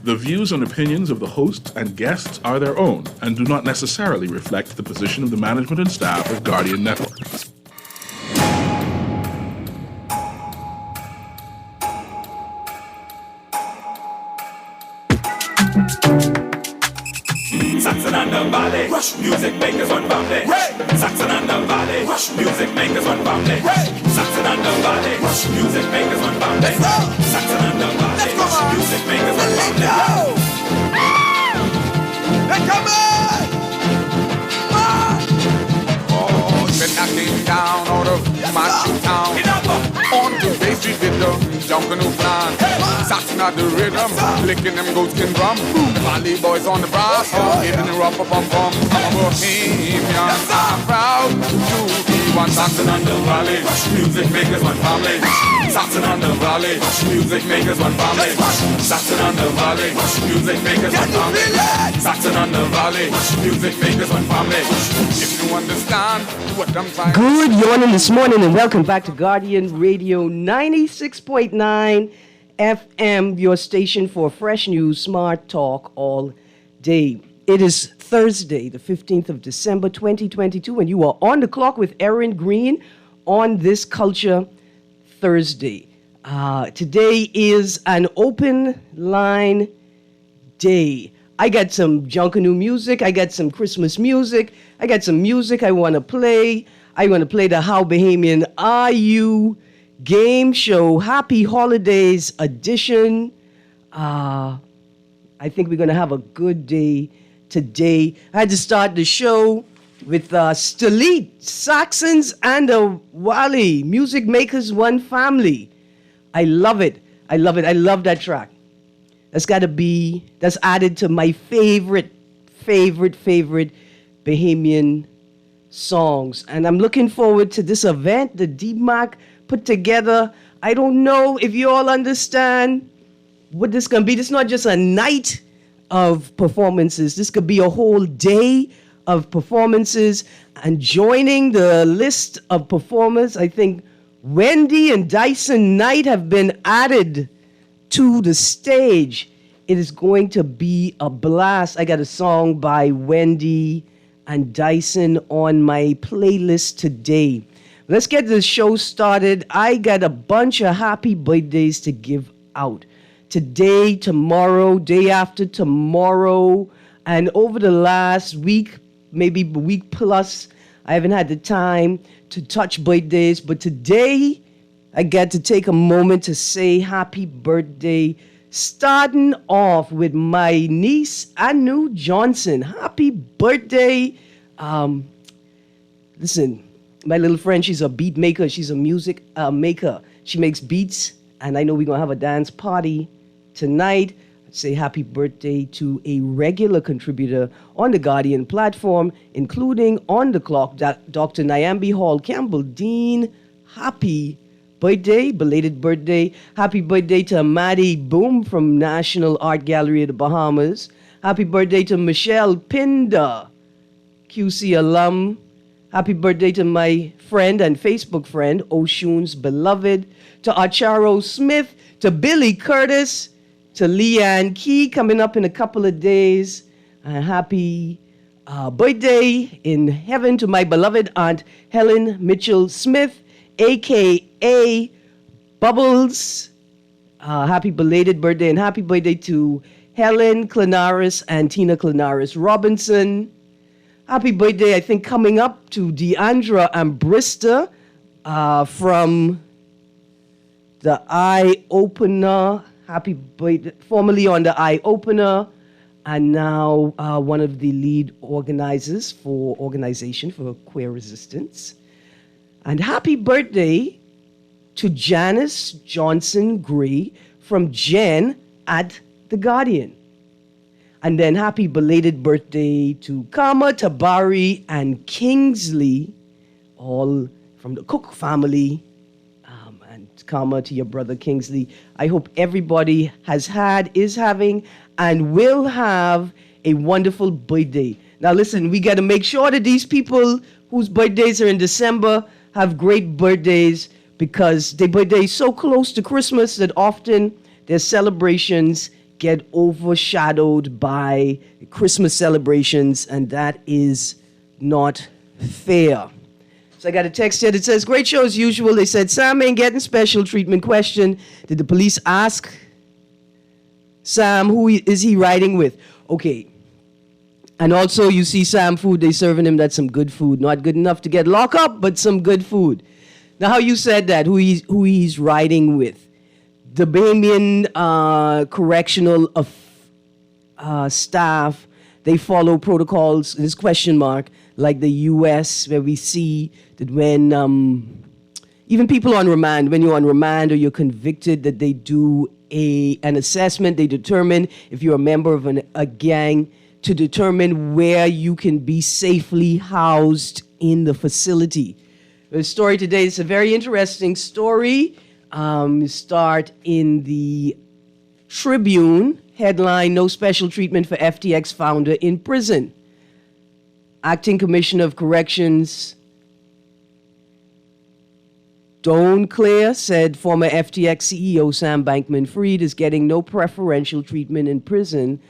The views and opinions of the hosts and guests are their own and do not necessarily reflect the position of the management and staff of Guardian Network. Saxon and the Valley, Rush music makers one family. Saxon and the Valley, Rush music makers one family. Saxon and the Valley, Rush music makers one family. Saxon and the Valley, Rush music makers one family. They're coming! Oh, been knocking down out of my town. On to Bay Street with the jumping new plan. Saxon at the rhythm, licking them goatskin drum. The Valley boys on the brass, hitting the rough bum bum. I'm a bohemian, I'm proud to be one. Saxon and the Valley, music makers one family. Saxon and the Valley, music makers one family. Saxon and the Valley, music makers one family. Saxon and the Valley, music makers one family. If you understand what I'm trying. Good morning this morning and welcome back to Guardian Radio 96.9 FM, your station for fresh news, smart talk all day. It is Thursday, the 15th of December, 2022, and you are on the clock with Erin, Greene on this Culture Thursday. Today is an open line day. I got some Junkanoo music. I got some Christmas music. I got some music I want to play. I want to play the How Bahamian Are You game show, Happy Holidays edition. I think we're going to have a good day today. I had to start the show with Stalit, Saxons and the Wally, music makers, one family. I love it. I love it. I love that track. That's added to my favorite Bahamian songs. And I'm looking forward to this event that DMAC put together. I don't know if you all understand what this can be. This is not just a night of performances. This could be a whole day of performances. And joining the list of performers, I think Wendy and Dyson Knight have been added to the stage. It is going to be a blast. I got a song by Wendy and Dyson on my playlist today. Let's get the show started. I got a bunch of happy birthdays to give out. Today, tomorrow, day after tomorrow, and over the last week, maybe a week plus, I haven't had the time to touch birthdays, but today I get to take a moment to say happy birthday, starting off with my niece, Anu Johnson. Happy birthday. Listen, my little friend, she's a beat maker. She's a music maker. She makes beats, and I know we're going to have a dance party tonight. I'd say happy birthday to a regular contributor on the Guardian platform, including on the clock, Dr. Nyambi Hall Campbell. Dean, happy birthday, belated birthday. Happy birthday to Maddie Boom from National Art Gallery of the Bahamas. Happy birthday to Michelle Pinder, QC alum. Happy birthday to my friend and Facebook friend, Oshun's beloved. To Acharo Smith, to Billy Curtis, to Leanne Key, coming up in a couple of days. Happy birthday in heaven to my beloved Aunt Helen Mitchell Smith, a.k.a. Bubbles. Happy belated birthday, and happy birthday to Helen Clanaris and Tina Clanaris Robinson. Happy birthday, I think, coming up to Deandra Ambrista from the Eye Opener. Happy birthday, formerly on the Eye Opener, and now one of the lead organizers for Organization for Queer Resistance. And happy birthday to Janice Johnson Gray from Jen at The Guardian. And then happy belated birthday to Kama, Tabari, and Kingsley, all from the Cook family. And Kama to your brother Kingsley. I hope everybody has had, is having, and will have a wonderful birthday. Now listen, we got to make sure that these people whose birthdays are in December have great birthdays, because their birthday is so close to Christmas that often their celebrations get overshadowed by Christmas celebrations, and that is not fair. So I got a text here that says, great show as usual. They said, Sam ain't getting special treatment. Question, did the police ask Sam who is he riding with? Okay. And also you see Sam food, they serving him that's some good food. Not good enough to get locked up, but some good food. Now how you said that, who he's riding with. The Bahamian correctional staff, they follow protocols, this question mark, like the U.S., where we see that when even people on remand, when you're on remand or you're convicted, that they do an assessment. They determine if you're a member of a gang to determine where you can be safely housed in the facility. The story today is a very interesting story. Start in the Tribune, headline, no special treatment for FTX founder in prison. Acting Commissioner of Corrections Don Clare said former FTX CEO Sam Bankman-Fried is getting no preferential treatment in prison,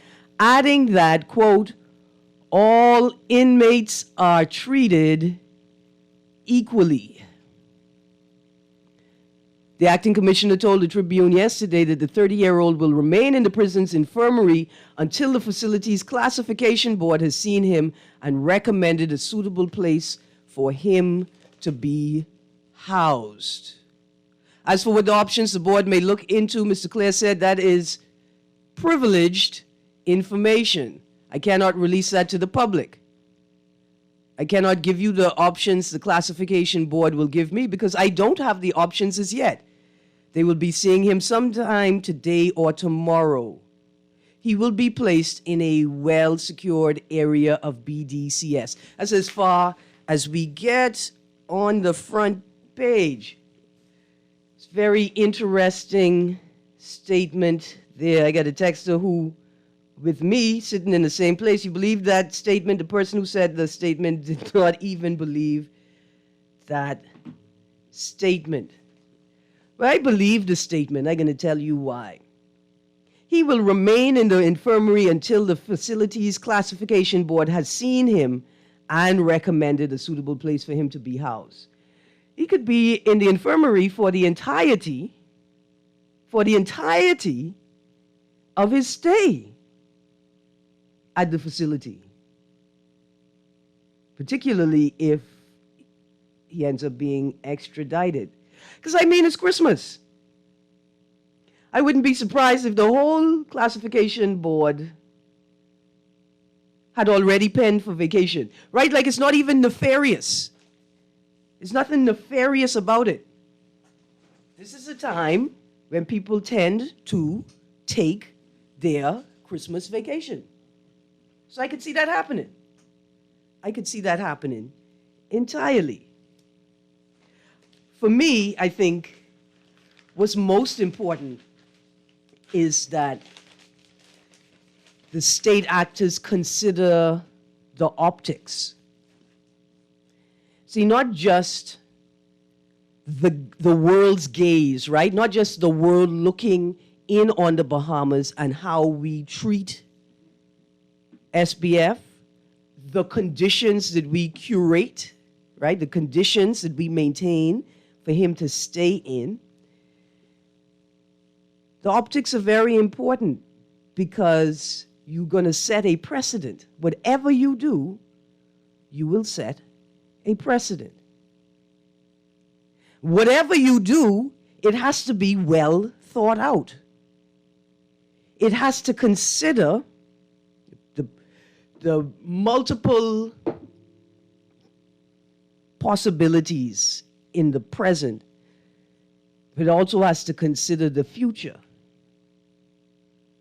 adding that, quote, all inmates are treated equally. The acting commissioner told the Tribune yesterday that the 30-year-old will remain in the prison's infirmary until the facility's classification board has seen him and recommended a suitable place for him to be housed. As for what the options the board may look into, Mr. Clare said that is privileged information. I cannot release that to the public. I cannot give you the options the classification board will give me because I don't have the options as yet. They will be seeing him sometime today or tomorrow. He will be placed in a well-secured area of BDCS. That's as far as we get on the front page. It's a very interesting statement there. I got a texter who, with me, sitting in the same place, you believe that statement? The person who said the statement did not even believe that statement. But I believe the statement. I'm going to tell you why. He will remain in the infirmary until the facility's classification board has seen him and recommended a suitable place for him to be housed. He could be in the infirmary for the entirety of his stay at the facility, particularly if he ends up being extradited. Because, I mean, it's Christmas. I wouldn't be surprised if the whole classification board had already penned for vacation, right? Like, it's not even nefarious. There's nothing nefarious about it. This is a time when people tend to take their Christmas vacation. So I could see that happening. I could see that happening entirely. For me, I think what's most important is that the state actors consider the optics. See, not just the world's gaze, right? Not just the world looking in on the Bahamas and how we treat SBF, the conditions that we curate, right? The conditions that we maintain for him to stay in. The optics are very important because you're going to set a precedent. Whatever you do, you will set a precedent. Whatever you do, it has to be well thought out. It has to consider the multiple possibilities in the present. It also has to consider the future.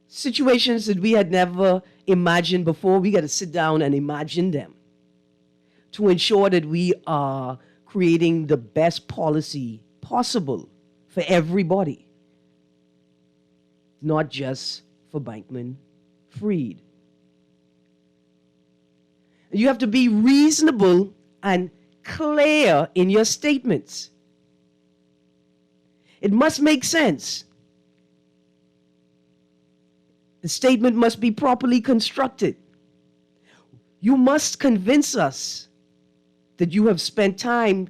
Situations that we had never imagined before, we got to sit down and imagine them to ensure that we are creating the best policy possible for everybody, not just for Bankman-Fried. You have to be reasonable and clear in your statements. It must make sense. The statement must be properly constructed. You must convince us that you have spent time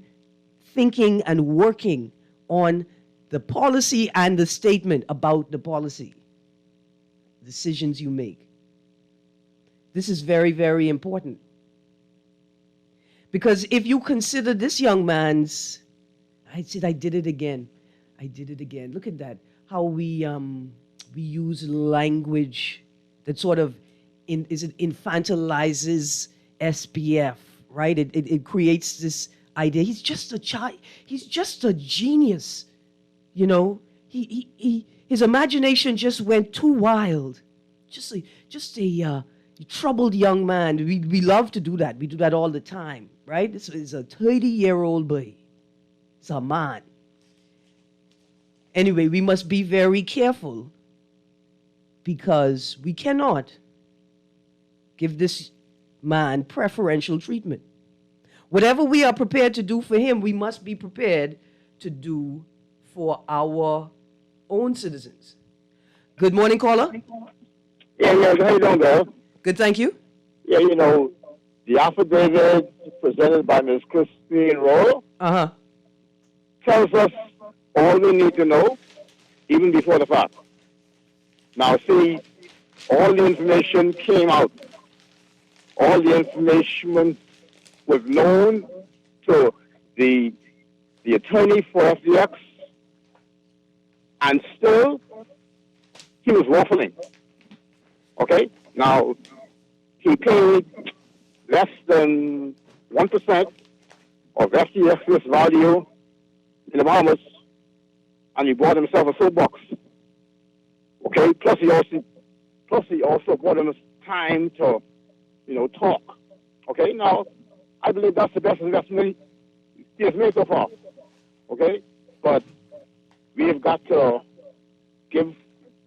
thinking and working on the policy and the statement about the policy, decisions you make. This is very, very important. Because if you consider this young man's, I said I did it again. I did it again. Look at that. How we use language that sort of infantilizes SPF, right? It creates this idea. He's just a child. He's just a genius, you know. His imagination just went too wild. Just a troubled young man. We love to do that. We do that all the time, right? This is a 30-year-old boy. It's a man. Anyway, we must be very careful because we cannot give this man preferential treatment. Whatever we are prepared to do for him, we must be prepared to do for our own citizens. Good morning, caller. Yeah, how you doing, Bill? Good, thank you. Yeah, you know, the affidavit presented by Ms. Christine Roll tells us all we need to know, even before the fact. Now, see, all the information came out. All the information was known to the attorney for FDX, and still, he was waffling. Okay? Now, he paid less than 1% of FDX's value in the Bahamas, and he bought himself a soapbox. Okay? Plus he also bought him time to, talk. Okay? Now, I believe that's the best investment he has made so far. Okay? But we have got to give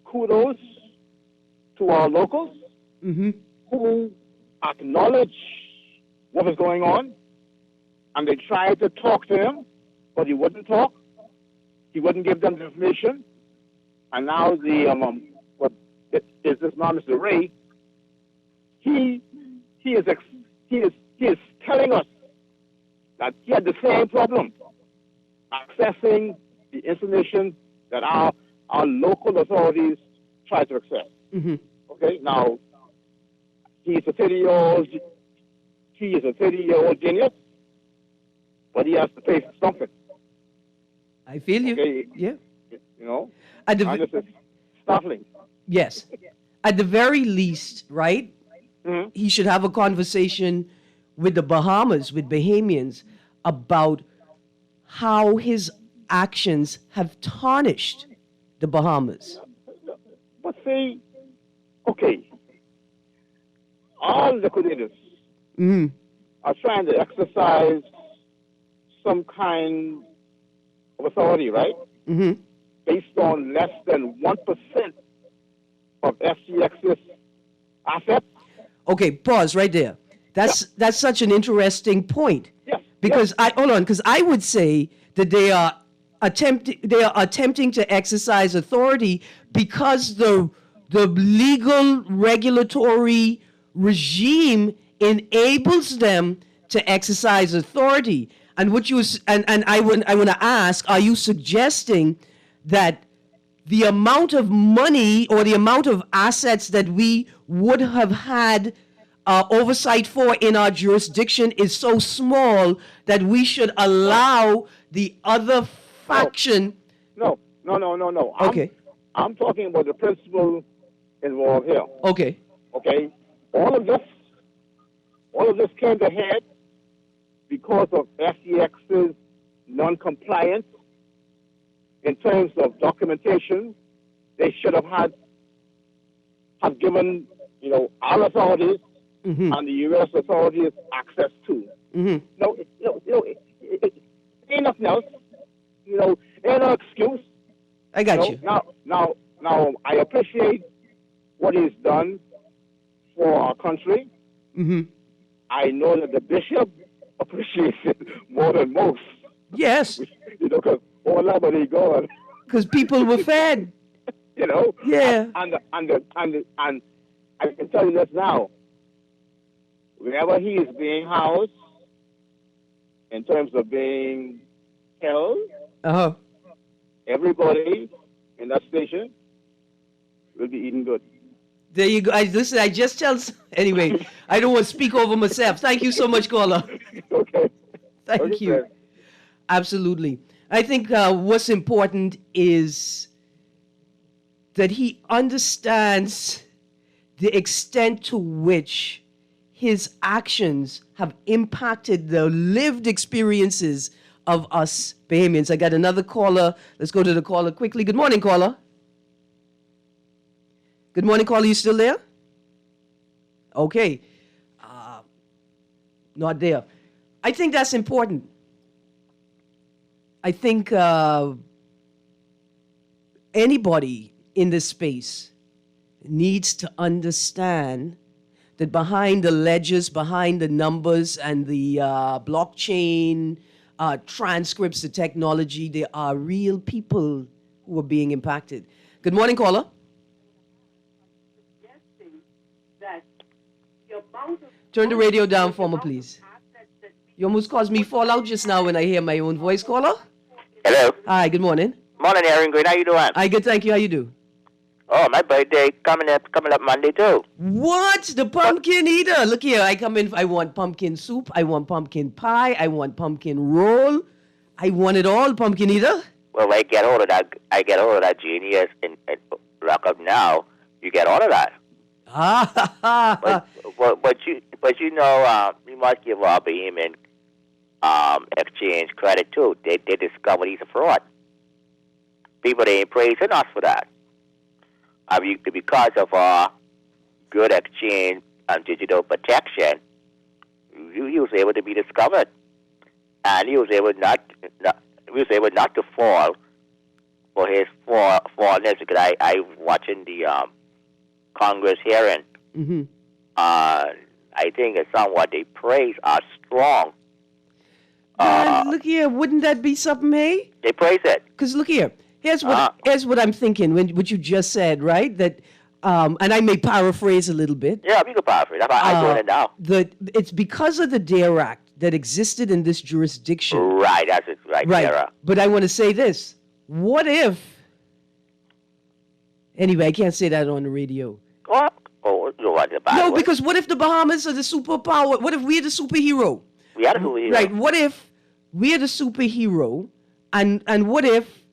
kudos to our locals who acknowledge what was going on, and they tried to talk to him, but he wouldn't talk. He wouldn't give them the information. And now this man, Mr. Ray, he is telling us that he had the same problem accessing the information that our local authorities tried to access. Okay, now he is a 30-year-old genius, but he has to pay for something. I feel you. Okay? Yeah. And this is startling. Yes. At the very least, right? He should have a conversation with the Bahamas, with Bahamians, about how his actions have tarnished the Bahamas. But see, okay, all liquidators are trying to exercise some kind of authority, right? Based on less than 1% of FCX's assets. Okay, pause right there. That's such an interesting point. Yes. Because I would say that they are attempting to exercise authority because the legal regulatory regime enables them to exercise authority. And I want to ask, are you suggesting that the amount of money or the amount of assets that we would have had oversight for in our jurisdiction is so small that we should allow the other faction? No. Okay. I'm talking about the principle involved here. Okay. Okay. All of this came to head because of FTX's non-compliance in terms of documentation. They should have given our authorities and the U.S. authorities access to. No, ain't nothing else. Ain't no excuse. I got you. Now, I appreciate what he's done for our country. I know that the bishop appreciates it more than most. Yes. Because all that money gone. Because people were fed. You know. Yeah. And I can tell you this now. Wherever he is being housed, in terms of being held, Uh-huh. everybody in that station will be eating good. There you go. I just tell. Anyway, I don't want to speak over myself. Thank you so much, caller. Okay. Thank Okay, you. sir. Absolutely. I think what's important is that he understands the extent to which his actions have impacted the lived experiences of us Bahamians. I got another caller. Let's go to the caller quickly. Good morning, caller. Good morning, caller. You still there? Okay. Not there. I think that's important. I think anybody in this space needs to understand that behind the ledgers, behind the numbers and the blockchain transcripts, the technology, there are real people who are being impacted. Good morning, caller. Turn the radio down for me, please. You almost caused me fall out just now when I hear my own voice, caller. Hello. Hi, good morning. Morning, Erin. Greene. How you doing? Hi, good, thank you. How you do? Oh, my birthday coming up Monday too. What? The pumpkin eater? Look here, I come in, I want pumpkin soup, I want pumpkin pie, I want pumpkin roll. I want it all, pumpkin eater. Well, I get all of that genius and rock up now. You get all of that. But you know, you must give our Bahamian exchange credit too. They discovered he's a fraud. People they ain't praising us for that. Because of our good exchange and digital protection, he was able to be discovered, and he was able not to fall for his fallness. Because I watching the Congress hearing. Mm-hmm. I think it's somewhat they praise are strong. Look here, wouldn't that be something, hey? They praise it. Because look here, here's what I'm thinking when what you just said, right? That, and I may paraphrase a little bit. Yeah, you can paraphrase. I'm doing it now. It's because of the DARE Act that existed in this jurisdiction. Right, that's it. Right. DARE. But I want to say this. What if... Anyway, I can't say that on the radio. No, because what if the Bahamas are the superpower? What if we're the superhero? We are the superhero. Right, what if we're the superhero, and what if,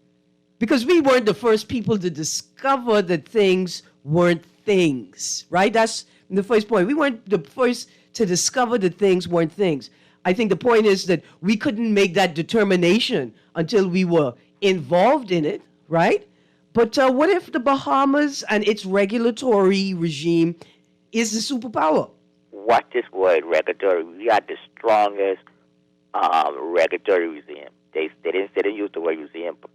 because we weren't the first people to discover that things weren't things, right? That's the first point. We weren't the first to discover that things weren't things. I think the point is that we couldn't make that determination until we were involved in it, right? But what if the Bahamas and its regulatory regime is the superpower? What this word regulatory? We are the strongest regulatory regime. They didn't use the word regime, but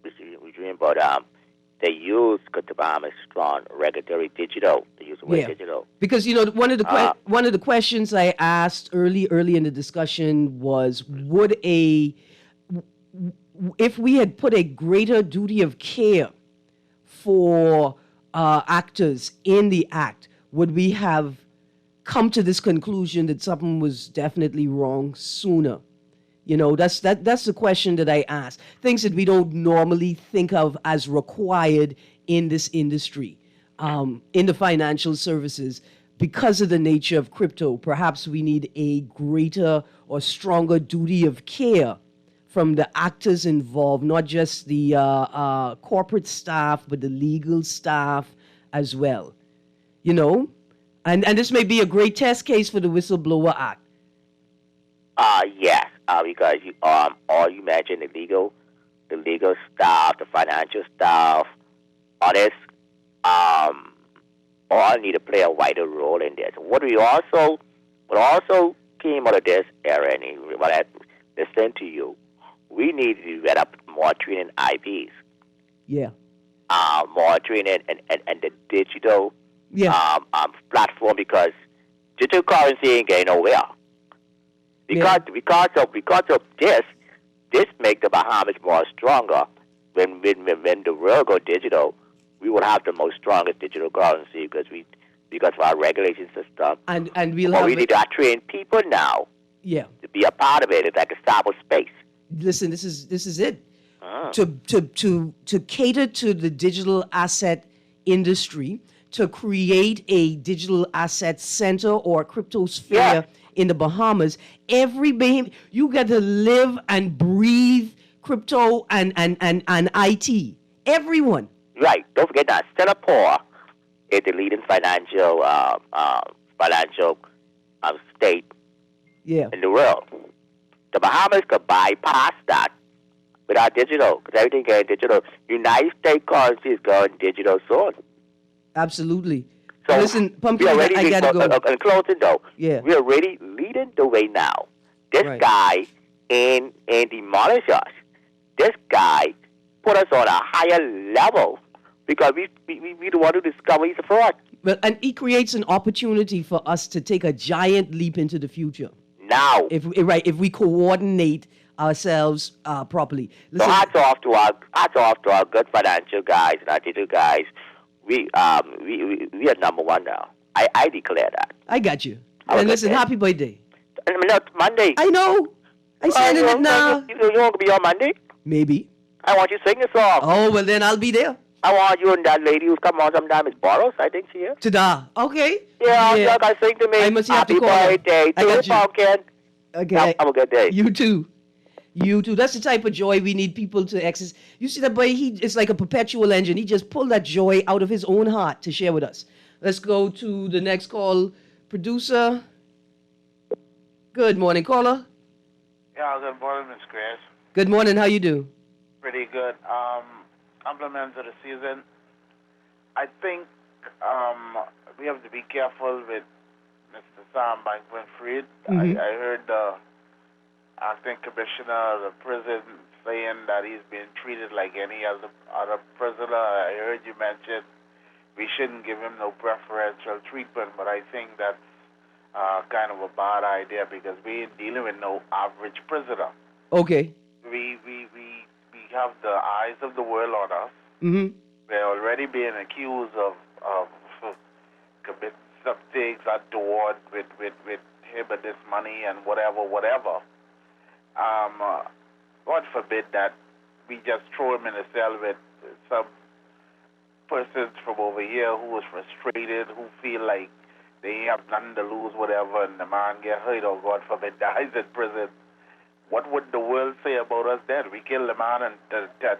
they used because the Bahamas strong regulatory digital. They use the word digital because you know one of the questions I asked early in the discussion was if we had put a greater duty of care for actors in the act, would we have come to this conclusion that something was definitely wrong sooner? You know, that's the question that I ask. Things that we don't normally think of as required in this industry, in the financial services, because of the nature of crypto. Perhaps we need a greater or stronger duty of care from the actors involved, not just the corporate staff, but the legal staff as well. You know, and this may be a great test case for the Whistleblower Act. Yes, because all you mentioned the legal staff, the financial staff, others, all need to play a vital role in this. What also came out of this, Erin, when I listened to you, we need to develop more training IPs. Yeah. More training and the digital platform, because digital currency ain't getting nowhere. Because of this make the Bahamas more stronger. When the world go digital, we will have the most strongest digital currency because of our regulation system. And we'll but have we need to train people now. Yeah. To be a part of it. It's like a cyberspace. Listen, this is it. To cater to the digital asset industry, to create a digital asset center or cryptosphere in the Bahamas, you got to live and breathe crypto and IT. Everyone. Right. Don't forget that Singapore is the leading financial state in the world. The Bahamas could bypass that without digital, because everything going digital. United States currency is going digital soon. Absolutely. So listen, Pumpkin, I gotta go. And closing though, yeah, we're already leading the way now. This guy ain't demolish us. This guy put us on a higher level because we the one who discovered he's a fraud. Well, and he creates an opportunity for us to take a giant leap into the future. Now, if we coordinate ourselves properly. Listen, so hats off to our good financial guys and our digital guys. We are number one now. I declare that. I got you. And listen, happy birthday. Monday. I know. I said it now. You want to be on Monday? Maybe. I want you to sing a song. Oh, well then I'll be there. I want you and that lady who's come on sometime is Boros, I think she is. Tada. Okay. Yeah. You guys sing to me. I must have to call happy birthday to the pumpkin. Okay. Have a good day. You too. That's the type of joy we need people to access. You see that boy, it's like a perpetual engine. He just pulled that joy out of his own heart to share with us. Let's go to the next call. Producer. Good morning, caller. Yeah, good morning, Miss Grace. Good morning, how you do? Pretty good. Compliments of the season. I think we have to be careful with Mr. Sam Bankman-Fried. Mm-hmm. I heard the acting commissioner of the prison saying that he's being treated like any other prisoner. I heard you mention we shouldn't give him no preferential treatment, but I think that's kind of a bad idea because we ain't dealing with no average prisoner. Okay. We have the eyes of the world on us. Mm-hmm. We're already being accused of committing some things untoward with him and this money and whatever. God forbid that we just throw him in a cell with some persons from over here who is frustrated, who feel like they have nothing to lose, whatever, and the man get hurt or God forbid dies in prison. What would the world say about us then? We kill the man and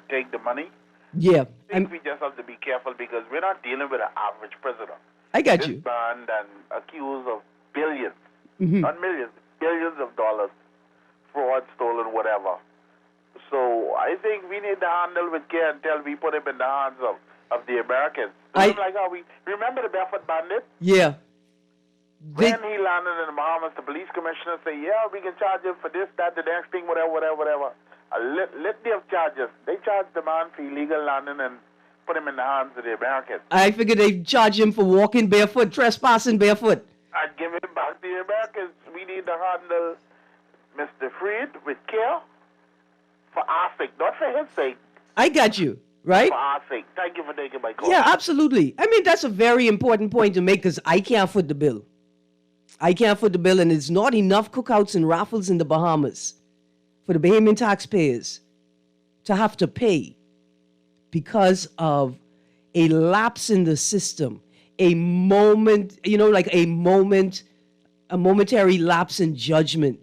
take the money? Yeah. I think we just have to be careful because we're not dealing with an average prisoner. I got this you. This band and accused of billions, mm-hmm. not millions, billions of dollars, fraud, stolen, whatever. So I think we need to handle with care until we put him in the hands of the Americans. Like how we remember the Barefoot Bandit? Yeah. When he landed in the Bahamas, the police commissioner said, yeah, we can charge him for this, that, the next thing, whatever. Let them charge us. They charged the man for illegal landing and put him in the hands of the Americans. I figured they'd charge him for walking barefoot, trespassing barefoot. I'd give him back to the Americans. We need to handle Mr. Fried with care for our sake, not for his sake. I got you. Right? For our sake. Thank you for taking my call. Yeah, absolutely. I mean, that's a very important point to make because I can't foot the bill. And it's not enough cookouts and raffles in the Bahamas for the Bahamian taxpayers to have to pay because of a lapse in the system, a momentary lapse in judgment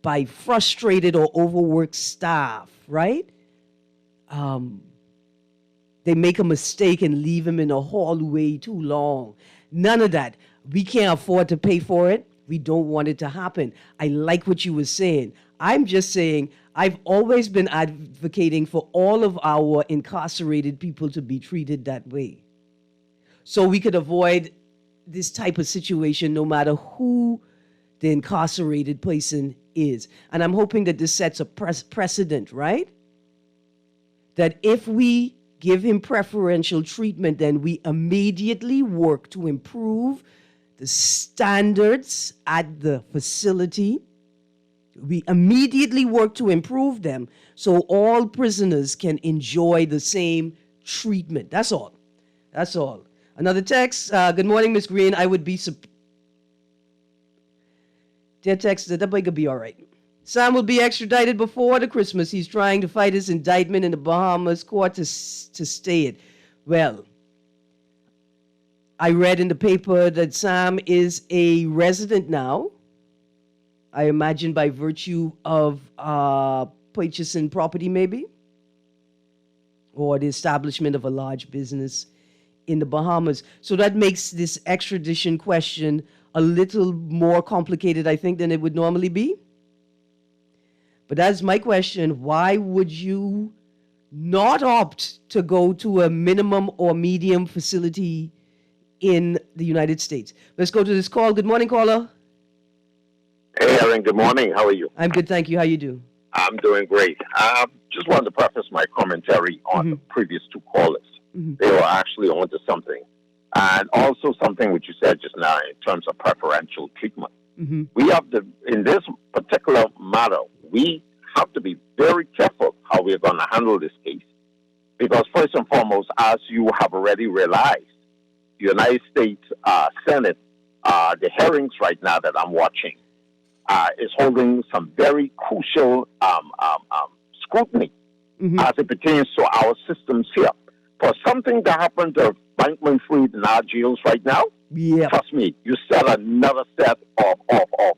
by frustrated or overworked staff, right? They make a mistake and leave him in a hallway too long. None of that. We can't afford to pay for it. We don't want it to happen. I like what you were saying. I'm just saying I've always been advocating for all of our incarcerated people to be treated that way. So we could avoid this type of situation no matter who the incarcerated person is. And I'm hoping that this sets a precedent, right? That if we give him preferential treatment, then we immediately work to improve the standards at the facility. We immediately work to improve them so all prisoners can enjoy the same treatment. That's all. That's all. Another text. Good morning, Miss Greene. I would be Dear text, that boy could be all right. Sam will be extradited before the Christmas. He's trying to fight his indictment in the Bahamas court to stay it. Well, I read in the paper that Sam is a resident now. I imagine by virtue of purchasing property, maybe, or the establishment of a large business in the Bahamas. So that makes this extradition question a little more complicated, I think, than it would normally be. But that's my question. Why would you not opt to go to a minimum or medium facility in the United States? Let's go to this call. Good morning, caller. Hey, Erin. Good morning. How are you? I'm good, thank you. How you do? I'm doing great. Just wanted to preface my commentary on the previous two callers. They were actually onto something. And also something which you said just now in terms of preferential treatment. We have to, in this particular matter, we have to be very careful how we're going to handle this case. Because first and foremost, as you have already realized, the United States Senate, the hearings right now that I'm watching, is holding some very crucial scrutiny as it pertains to our systems here. For something to happen to Bankman-Fried in our jails right now, trust me, you set another set of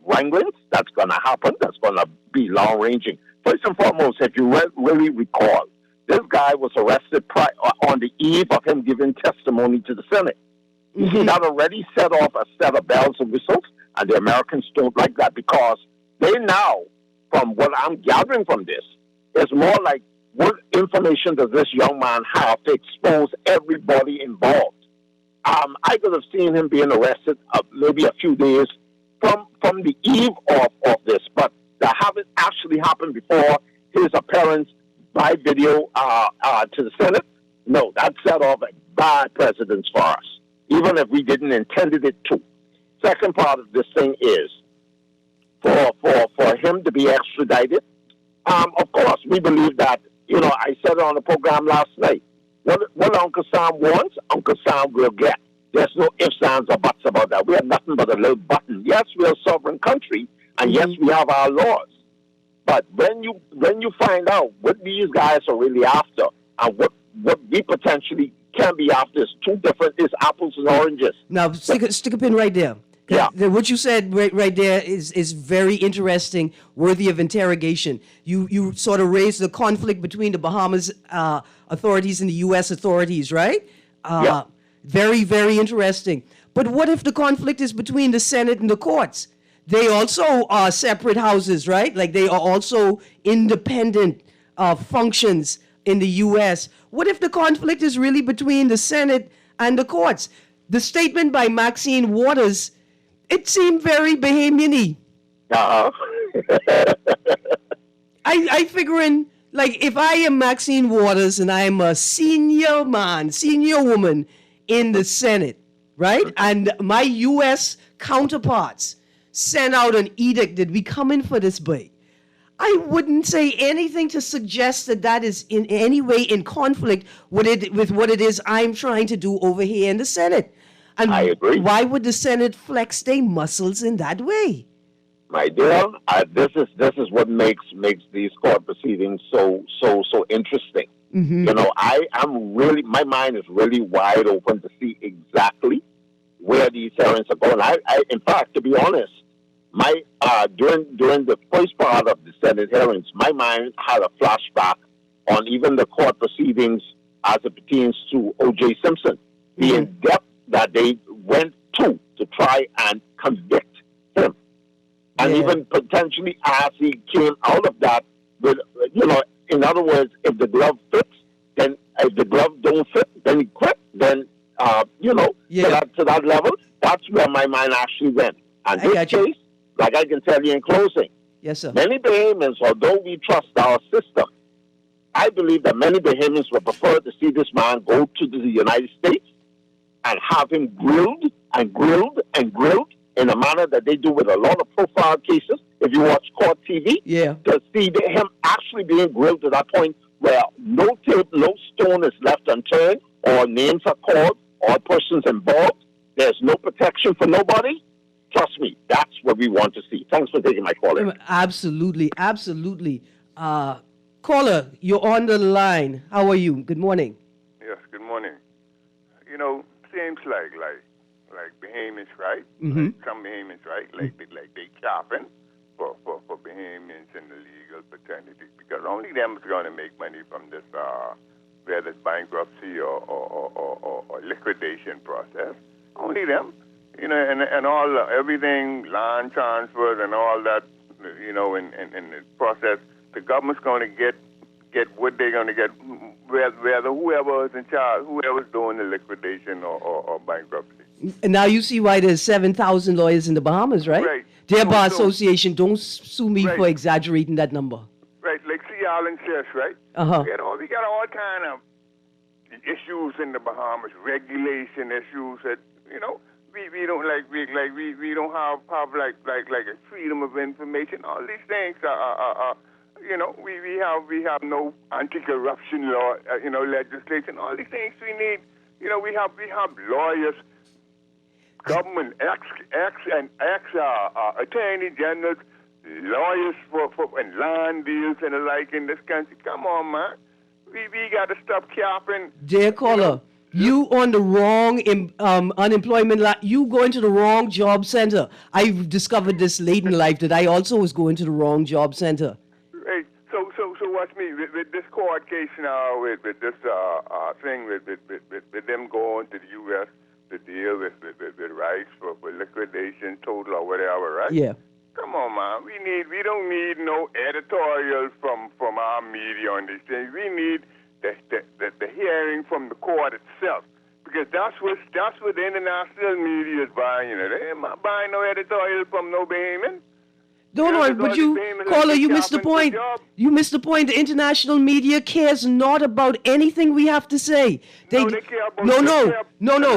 wranglings. That's going to happen. That's going to be long-ranging. First and foremost, if you really recall, this guy was arrested on the eve of him giving testimony to the Senate. You see, that already set off a set of bells and whistles, and the Americans don't like that because they now, from what I'm gathering from this, is more like, what information does this young man have to expose everybody involved? I could have seen him being arrested maybe a few days from the eve of this, but to have it actually happen before his appearance by video to the Senate, no, that set off a bad precedence for us, even if we didn't intended it to. Second part of this thing is for him to be extradited. Of course, we believe that. You know, I said it on the program last night. What Uncle Sam wants, Uncle Sam will get. There's no ifs, ands, or buts about that. We have nothing but a little button. Yes, we're a sovereign country, and yes, we have our laws. But when you find out what these guys are really after, and what we potentially can be after, is two different. Is apples and oranges. Now, stick a pin right there. Yeah. What you said right there is very interesting, worthy of interrogation. You sort of raised the conflict between the Bahamas authorities and the U.S. authorities, right? Yeah. Very, very interesting. But what if the conflict is between the Senate and the courts? They also are separate houses, right? Like they are also independent functions in the U.S. What if the conflict is really between the Senate and the courts? The statement by Maxine Waters, it seemed very Bahamian-y. I figuring, like, if I am Maxine Waters and I am a senior woman in the Senate, right? And my U.S. counterparts send out an edict that we come in for this boy, I wouldn't say anything to suggest that is in any way in conflict with what it is I'm trying to do over here in the Senate. And I agree. Why would the Senate flex their muscles in that way? My dear, this is what makes these court proceedings so interesting. You know, my mind is really wide open to see exactly where these hearings are going. I in fact, to be honest, during the first part of the Senate hearings, my mind had a flashback on even the court proceedings as it pertains to O.J. Simpson, the in-depth that they went to try and convict him. And even potentially as he came out of that, with, you know, in other words, if the glove fits, then if the glove don't fit, then he quit. Then, to that level, that's where my mind actually went. And this case, like I can tell you in closing, yes, sir. Many Bahamians, although we trust our system, I believe that many Bahamians would prefer to see this man go to the United States and have him grilled and grilled and grilled in a manner that they do with a lot of profile cases. If you watch court TV, to see him actually being grilled to that point where no tape, no stone is left unturned, or names are called, or persons involved, there's no protection for nobody. Trust me, that's what we want to see. Thanks for taking my call. Absolutely, absolutely. Caller, you're on the line. How are you? Good morning. Yes, good morning. You know, seems like Bahamians, right? Mm-hmm. Like some Bahamians, right? Like they capping for Bahamians in the legal fraternity, because only them is going to make money from this, whether it's bankruptcy or liquidation process. Only them, you know, and all everything, land transfers and all that, you know, in the process, the government's going to get what they're going to get, whether whoever is in charge, whoever's doing the liquidation or bankruptcy. And now you see why there's 7,000 lawyers in the Bahamas, right? Right. Their bar association, don't sue me for exaggerating that number. Right, like C. Allen says, right? Uh-huh. We got all kind of issues in the Bahamas, regulation issues that, you know, we don't we don't have a freedom of information. All these things are you know, we have no anti-corruption law, you know, legislation. All these things we need. You know, we have lawyers, government ex attorney generals, lawyers for and land deals and the like in this country. Come on, man. We got to stop capping. Dear caller, you on the wrong unemployment line. You going to the wrong job center. I've discovered this late in life that I also was going to the wrong job center. Right. So watch me with this court case now, with this thing with them going to the U.S. to deal with rights for liquidation, total or whatever, right? Yeah. Come on, man. We don't need no editorials from our media on these things. We need the hearing from the court itself, because that's what the international media is buying. You know, they ain't buying no editorial from no Bahamian. No, but you, caller, you missed the point. You missed the point. The international media cares not about anything we have to say. They care about. No.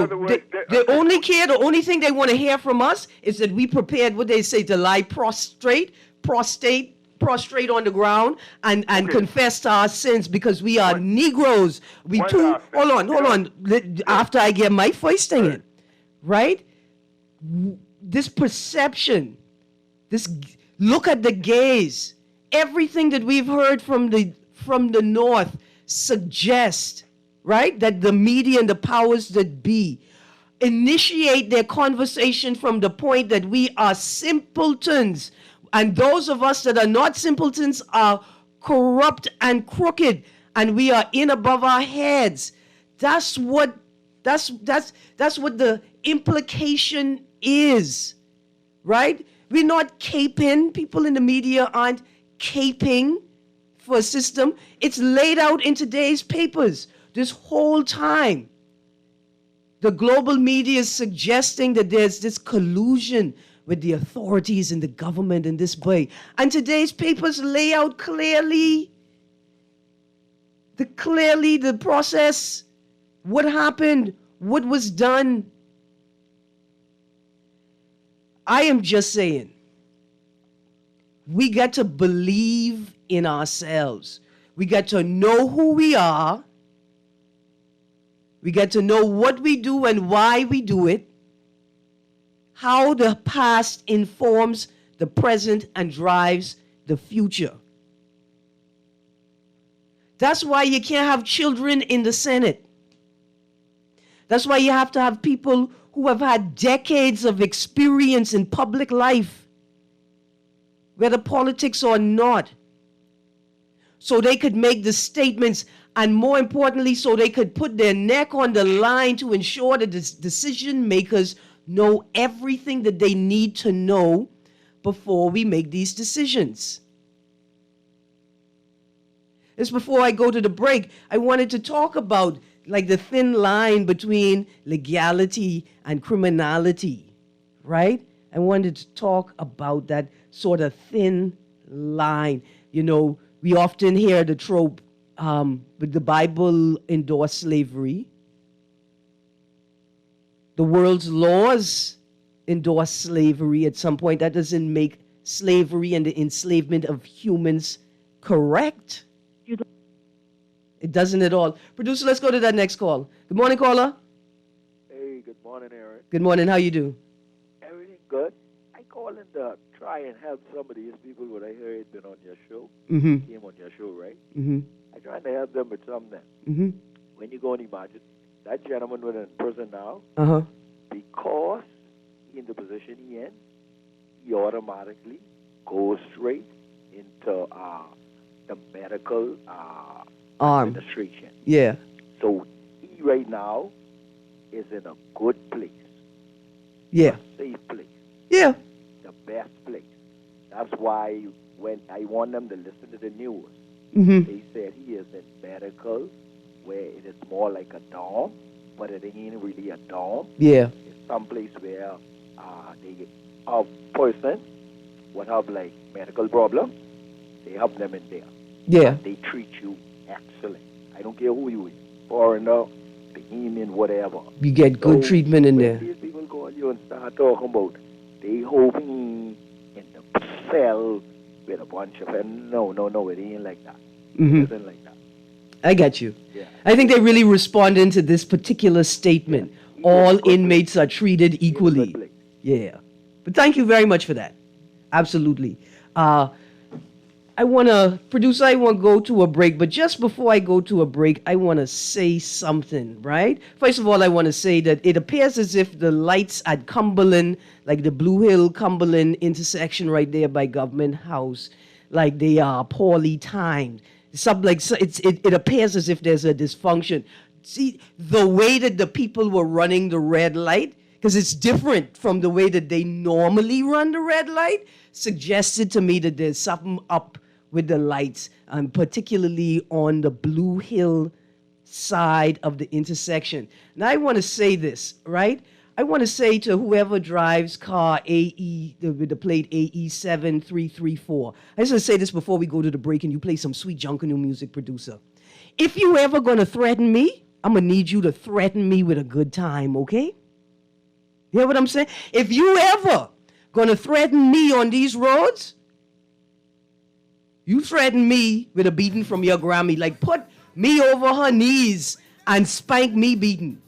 They only care. The only thing they want to hear from us is that we prepared, what they say, to lie prostrate on the ground and confess to our sins, because we are Negroes. Hold on. After I get my first thing in, right? This perception, look at the gaze. Everything that we've heard from the North suggests, right, that the media and the powers that be initiate their conversation from the point that we are simpletons, and those of us that are not simpletons are corrupt and crooked, and we are in above our heads. That's what the implication is, right? We're not caping. People in the media aren't caping for a system. It's laid out in today's papers this whole time. The global media is suggesting that there's this collusion with the authorities and the government in this way. And today's papers lay out clearly the process, what happened, what was done. I am just saying, we got to believe in ourselves. We got to know who we are. We got to know what we do and why we do it. How the past informs the present and drives the future. That's why you can't have children in the Senate. That's why you have to have people who have had decades of experience in public life, whether politics or not, so they could make the statements, and more importantly, so they could put their neck on the line to ensure that the decision makers know everything that they need to know before we make these decisions. Just before I go to the break, I wanted to talk about like the thin line between legality and criminality, right? I wanted to talk about that sort of thin line. You know, we often hear the trope, but the Bible endorsed slavery. The world's laws endorse slavery at some point. That doesn't make slavery and the enslavement of humans correct. It doesn't at all. Producer, let's go to that next call. Good morning, caller. Hey, good morning, Erin. Good morning. How you do? Everything good? I call in to try and help some of these people what I heard been on your show. Mm-hmm. Came on your show, right? Mm-hmm. I trying to help them with something. Mm-hmm. When you go and imagine that gentleman was in prison now, Uh-huh. because he in the position he in, he automatically goes straight into the medical Arm. administration. Yeah. So he right now is in a good place, Yeah. a safe place, Yeah. the best place. That's why when I want them to listen to the news, Mm-hmm. they said he is in medical, where it is more like a dorm, but it ain't really a dorm. Yeah. It's someplace where a person would have like medical problems. They help them in there. Yeah. They treat you excellent. I don't care who you is, foreigner, Bahamian, whatever. You get good So treatment in when there. these people call you and start talking about they hoping in the cell with a bunch of no, it ain't like that. Mm-hmm. It isn't like that. I get you. Yeah. I think they really responded to this particular statement. Yeah. All Good inmates are treated Good equally. place. Yeah. But thank you very much for that. Absolutely. I want to go to a break, but just before I go to a break, I want to say something, right? First of all, I want to say that it appears as if the lights at Cumberland, like the Blue Hill Cumberland intersection right there by Government House, like they are poorly timed. It appears as if there's a dysfunction. See, the way that the people were running the red light, because it's different from the way that they normally run the red light, suggested to me that there's something up with the lights, particularly on the Blue Hill side of the intersection. Now, I want to say this, right? I want to say to whoever drives car with the plate AE7334, I just want to say this before we go to the break and you play some sweet Junkanoo music, producer. If you ever going to threaten me, I'm going to need you to threaten me with a good time, okay? You hear what I'm saying? If you ever going to threaten me on these roads, you threaten me with a beating from your Grammy, like put me over her knees and spank me beating.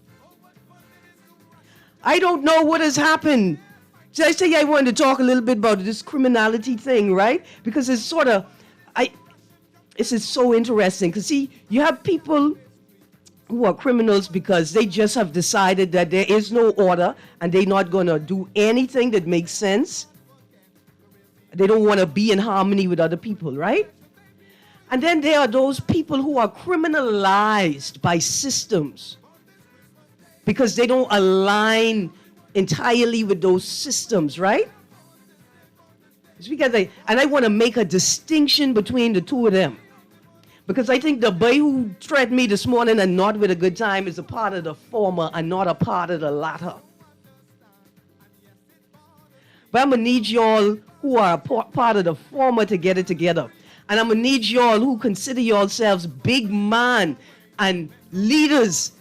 I don't know what has happened. So I say I wanted to talk a little bit about this criminality thing, right? Because it's sort of, this is so interesting. Because see, you have people who are criminals because they just have decided that there is no order and they're not going to do anything that makes sense. They don't want to be in harmony with other people, right? And then there are those people who are criminalized by systems because they don't align entirely with those systems, right? And I want to make a distinction between the two of them. Because I think the boy who threatened me this morning and not with a good time is a part of the former and not a part of the latter. But I'm going to need y'all who are a part of the former to get it together. And I'm going to need y'all who consider yourselves big man and leaders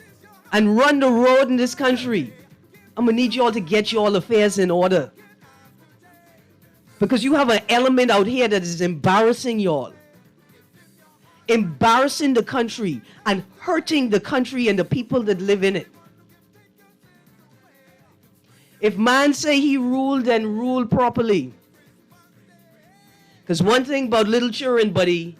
and run the road in this country. I'm going to need y'all to get your affairs in order. Because you have an element out here that is embarrassing y'all. Embarrassing the country and hurting the country and the people that live in it. If man say he ruled, then rule properly. Because one thing about little children, buddy,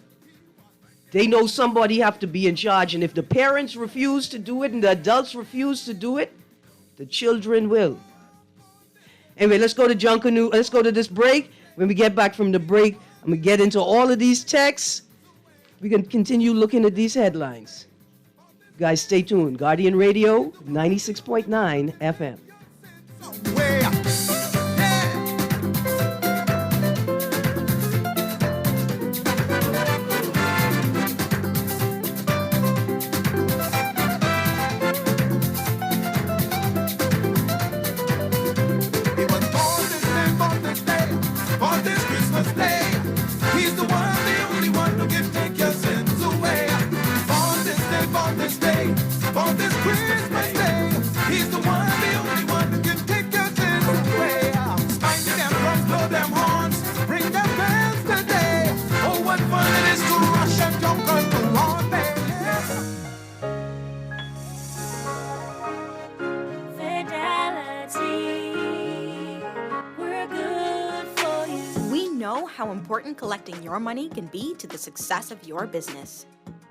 they know somebody have to be in charge. And if the parents refuse to do it and the adults refuse to do it, the children will. Anyway, let's go to Junkanoo. Let's go to this break. When we get back from the break, I'm going to get into all of these texts. We can continue looking at these headlines. You guys, stay tuned. Guardian Radio, 96.9 FM. On this Christmas day, he's the one, the only know how important collecting your money can be to the success of your business.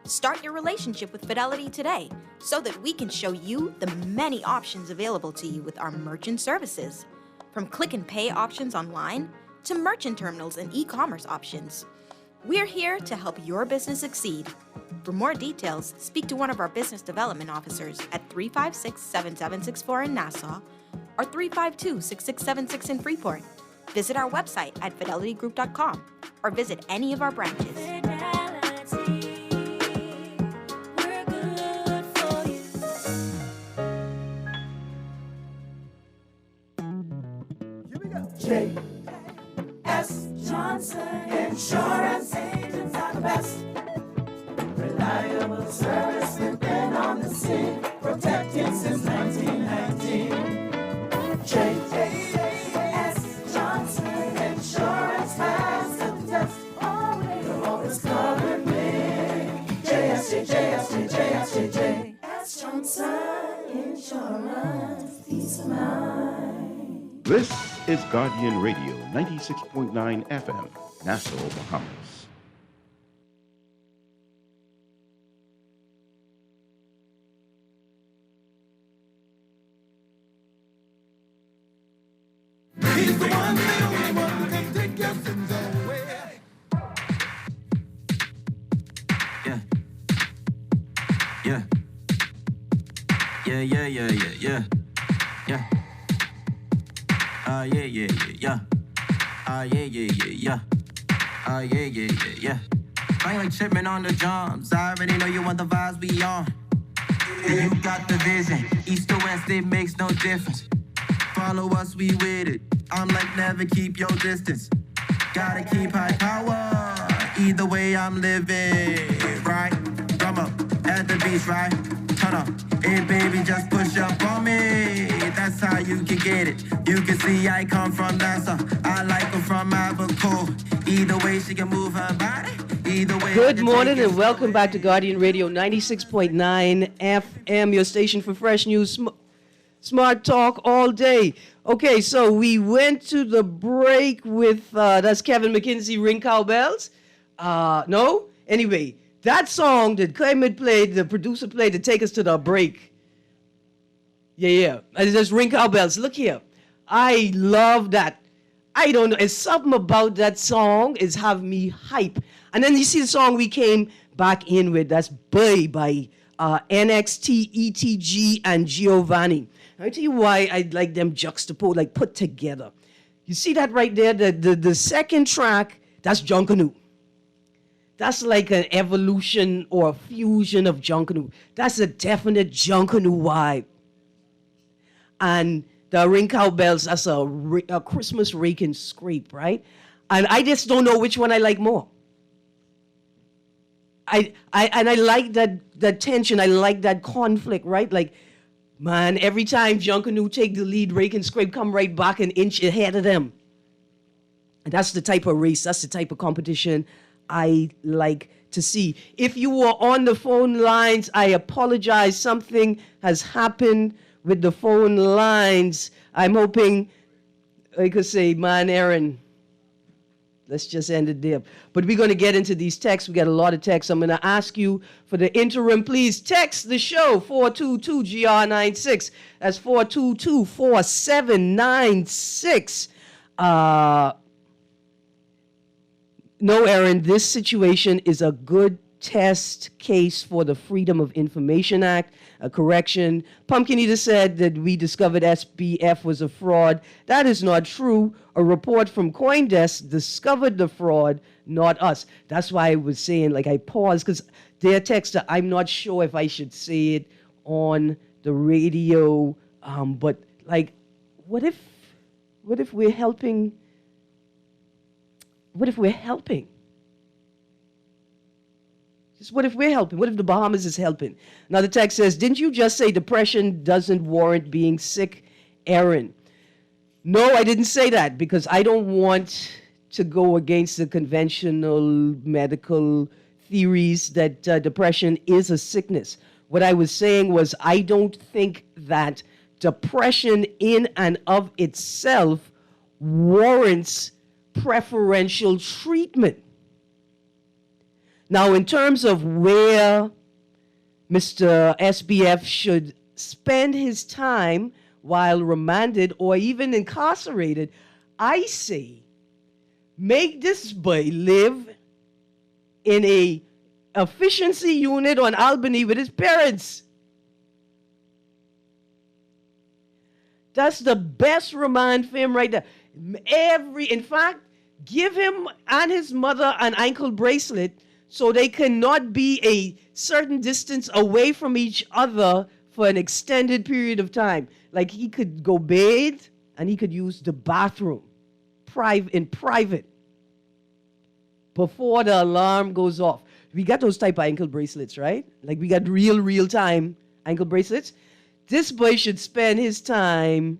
Start your relationship with Fidelity today so that we can show you the many options available to you with our merchant services. From click and pay options online to merchant terminals and e-commerce options. We're here to help your business succeed. For more details, speak to one of our business development officers at 356-7764 in Nassau or 352-6676 in Freeport. Visit our website at fidelitygroup.com or visit any of our branches. J.S. Johnson Insurance Agents are the best. Reliable service, we've been on the scene, protecting since 1919. J.S. Johnson Insurance has the test. You'll always cover me. J.S. Johnson Insurance, peace of mind. This is Guardian Radio, 96.9 FM, Nassau, Bahamas. He's the one, the only one who can take your sins away. Yeah. Yeah. Yeah, yeah, yeah, yeah, yeah. Yeah. Yeah, yeah, yeah, yeah. Yeah, yeah, yeah, yeah. Yeah, yeah, yeah, yeah. I ain't tripping on the drums. I already know you want the vibes we on. You got the vision. East to west, it makes no difference. Follow us, we with it. I'm like, never keep your distance. Gotta keep high power. Either way, I'm living. Right? Drum up at the beach, right? Turn up. Hey, baby, just push up on me. That's how you can get it. You can see I come from Nassau. I like her from Abaco. Either way, she can move her body. Either way. Good morning and welcome back to Guardian Radio 96.9 FM, your station for fresh news, smart talk all day. Okay, so we went to the break with, that's Kevin McKinsey, Ring Cowbells. No? Anyway, that song that Clement played, the producer played to take us to the break. Yeah. And just Ring Cowbells. Look here. I love that. I don't know. It's something about that song is have me hype. And then you see the song we came back in with. That's Boy by NXT, ETG, and Giovanni. I'll tell you why I like them juxtaposed, like put together. You see that right there? The second track, that's Junkanoo. That's like an evolution or a fusion of Junkanoo. That's a definite Junkanoo vibe. And the Ring Cowbells, that's a Christmas rake and scrape, right? And I just don't know which one I like more. I like that tension. I like that conflict, right? Like, man, every time Junkanoo take the lead, rake and scrape come right back an inch ahead of them. And that's the type of race, that's the type of competition I like to see. If you were on the phone lines, I apologize. Something has happened with the phone lines. I'm hoping I could say, man, Erin, let's just end it there. But we're going to get into these texts. We got a lot of texts. I'm going to ask you for the interim, please text the show, 422-GR96. That's 422-4796. No, Erin, this situation is a good test case for the Freedom of Information Act, a correction. Pumpkin Eater said that we discovered SBF was a fraud. That is not true. A report from CoinDesk discovered the fraud, not us. That's why I was saying, like, I paused, because their text, I'm not sure if I should say it on the radio, but, like, what if we're helping? What if we're helping? Just what if we're helping? What if the Bahamas is helping? Now the text says, didn't you just say depression doesn't warrant being sick, Erin? No, I didn't say that because I don't want to go against the conventional medical theories that depression is a sickness. What I was saying was I don't think that depression in and of itself warrants preferential treatment. Now, in terms of where Mr. SBF should spend his time while remanded or even incarcerated, I say make this boy live in a efficiency unit on Albany with his parents. That's the best remand for him right there. In fact, give him and his mother an ankle bracelet so they cannot be a certain distance away from each other for an extended period of time. Like he could go bathe and he could use the bathroom in private before the alarm goes off. We got those type of ankle bracelets, right? Like we got real time ankle bracelets. This boy should spend his time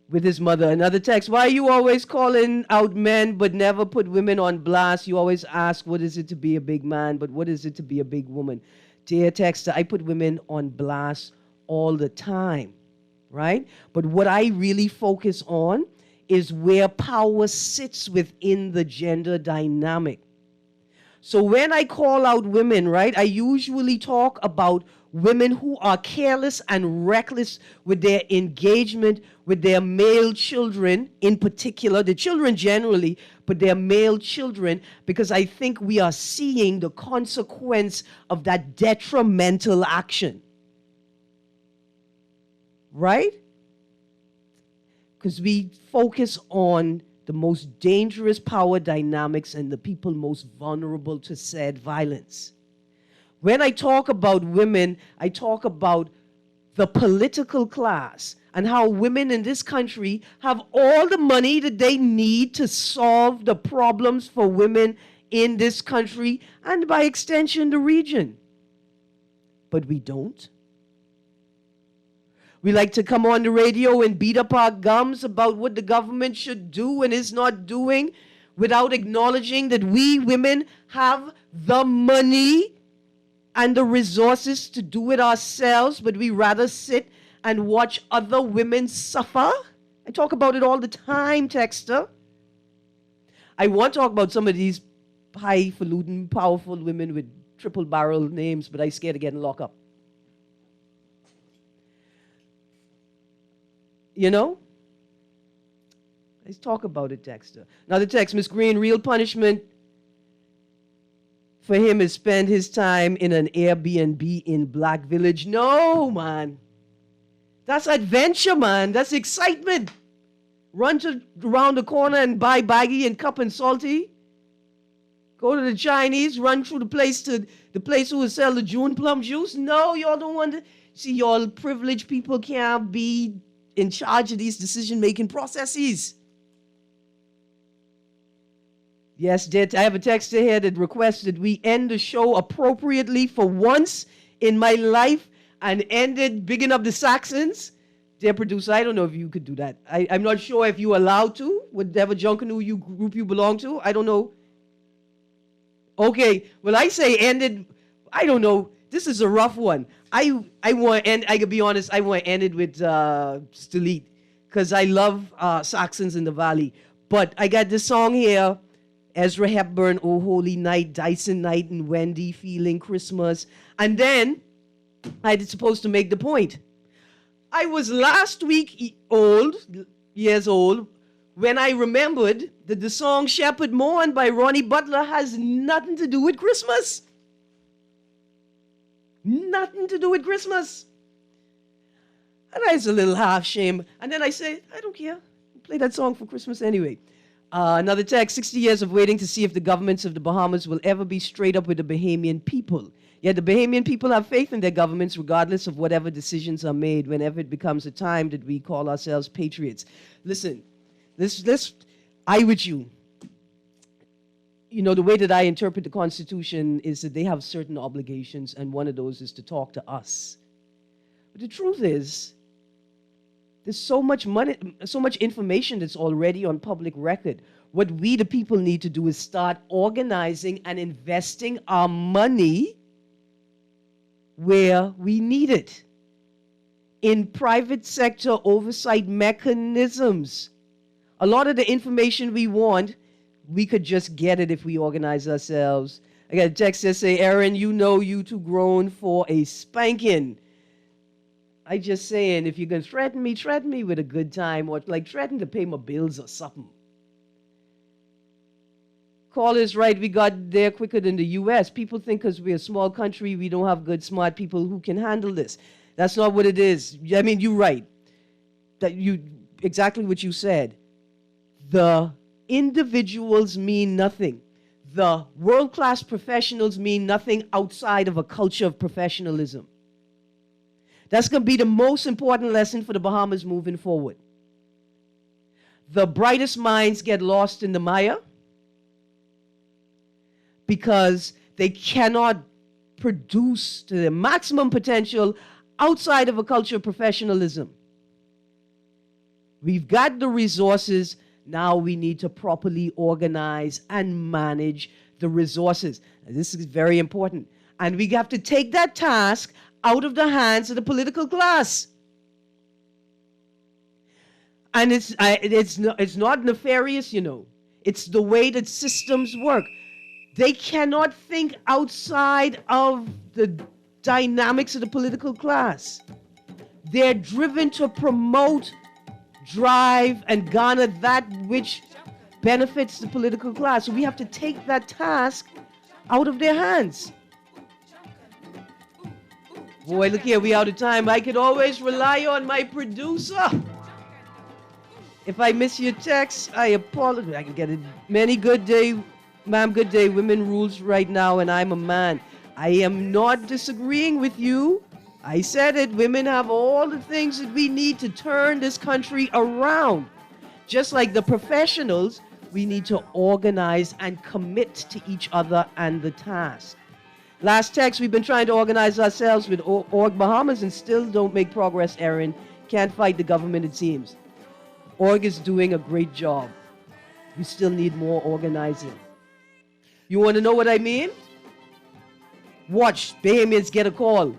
with his mother. Another text, why are you always calling out men but never put women on blast? You always ask, what is it to be a big man, but what is it to be a big woman? Dear texter, I put women on blast all the time, right? But what I really focus on is where power sits within the gender dynamic. So when I call out women, right, I usually talk about women who are careless and reckless with their engagement with their male children, in particular, the children generally, but their male children, because I think we are seeing the consequence of that detrimental action. Right? Because we focus on the most dangerous power dynamics and the people most vulnerable to said violence. When I talk about women, I talk about the political class and how women in this country have all the money that they need to solve the problems for women in this country and by extension the region. But we don't. We like to come on the radio and beat up our gums about what the government should do and is not doing without acknowledging that we women have the money and the resources to do it ourselves, but we rather sit and watch other women suffer. I talk about it all the time, texter. I want to talk about some of these highfalutin, powerful women with triple barrel names, but I'm scared of getting locked up. You know? Let's talk about it, texter. Now the text, Miss Greene, real punishment for him is spend his time in an Airbnb in Black Village. No, man. That's adventure, man. That's excitement. Run around the corner and buy baggy and cup and salty. Go to the Chinese, run through the place who will sell the June plum juice. No, y'all don't want to. See, y'all privileged people can't be in charge of these decision-making processes. Yes, I have a texter here that requests that we end the show appropriately for once in my life and ended bigging up the Saxons. Dear producer, I don't know if you could do that. I'm not sure if you're allowed to, whatever Junkanoo group you belong to. I don't know. Okay, well, I say ended, I don't know. This is a rough one. I want to end, I can be honest, I want to end it with Stalit because I love Saxons in the Valley. But I got this song here, Ezra Hepburn, Oh Holy Night, Dyson Night, and Wendy, Feeling Christmas. And then I was supposed to make the point. I was last week years old, when I remembered that the song Shepherd Mourn by Ronnie Butler has nothing to do with Christmas. Nothing to do with Christmas. And I was a little half shame. And then I said, I don't care. Play that song for Christmas anyway. Another text, 60 years of waiting to see if the governments of the Bahamas will ever be straight up with the Bahamian people. Yet the Bahamian people have faith in their governments regardless of whatever decisions are made whenever it becomes a time that we call ourselves patriots. Listen, I with you. You know, the way that I interpret the Constitution is that they have certain obligations, and one of those is to talk to us. But the truth is, there's so much money, so much information that's already on public record. What we, the people, need to do is start organizing and investing our money where we need it. In private sector oversight mechanisms. A lot of the information we want We could just get it if we organize ourselves. I got a text that say, Erin, you know you too grown for a spanking. I just saying, if you're going to threaten me with a good time, or like threaten to pay my bills or something. Call is right, we got there quicker than the U.S. People think because we're a small country, we don't have good, smart people who can handle this. That's not what it is. I mean, you're right. Exactly what you said. The individuals mean nothing. The world-class professionals mean nothing outside of a culture of professionalism. That's going to be the most important lesson for the Bahamas moving forward. The brightest minds get lost in the mire because they cannot produce to their maximum potential outside of a culture of professionalism. We've got the resources. Now we need to properly organize and manage the resources. And this is very important. And we have to take that task out of the hands of the political class. And it's not nefarious, you know. It's the way that systems work. They cannot think outside of the dynamics of the political class. They're driven to promote, drive, and garner that which benefits the political class. So we have to take that task out of their hands. Boy, look here, we out of time. I could always rely on my producer. If I miss your text, I apologize. I can get it. Many good day, ma'am, good day. Women rules right now, and I'm a man. I am not disagreeing with you. I said it. Women have all the things that we need to turn this country around. Just like the professionals, we need to organize and commit to each other and the task. Last text, we've been trying to organize ourselves with Org Bahamas and still don't make progress, Erin. Can't fight the government, it seems. Org is doing a great job. We still need more organizing. You want to know what I mean? Watch, Bahamians get a call.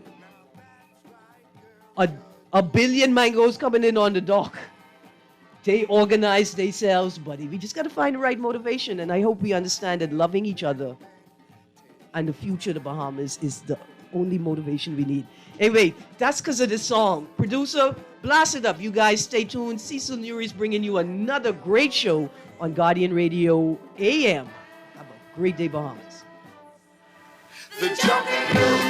A billion mangoes coming in on the dock. They organize themselves, buddy. We just got to find the right motivation, and I hope we understand that loving each other and the future of the Bahamas is the only motivation we need. Anyway, that's because of this song. Producer, blast it up. You guys stay tuned. Cecil Nuri's bringing you another great show on Guardian Radio AM. Have a great day, Bahamas. The jungle.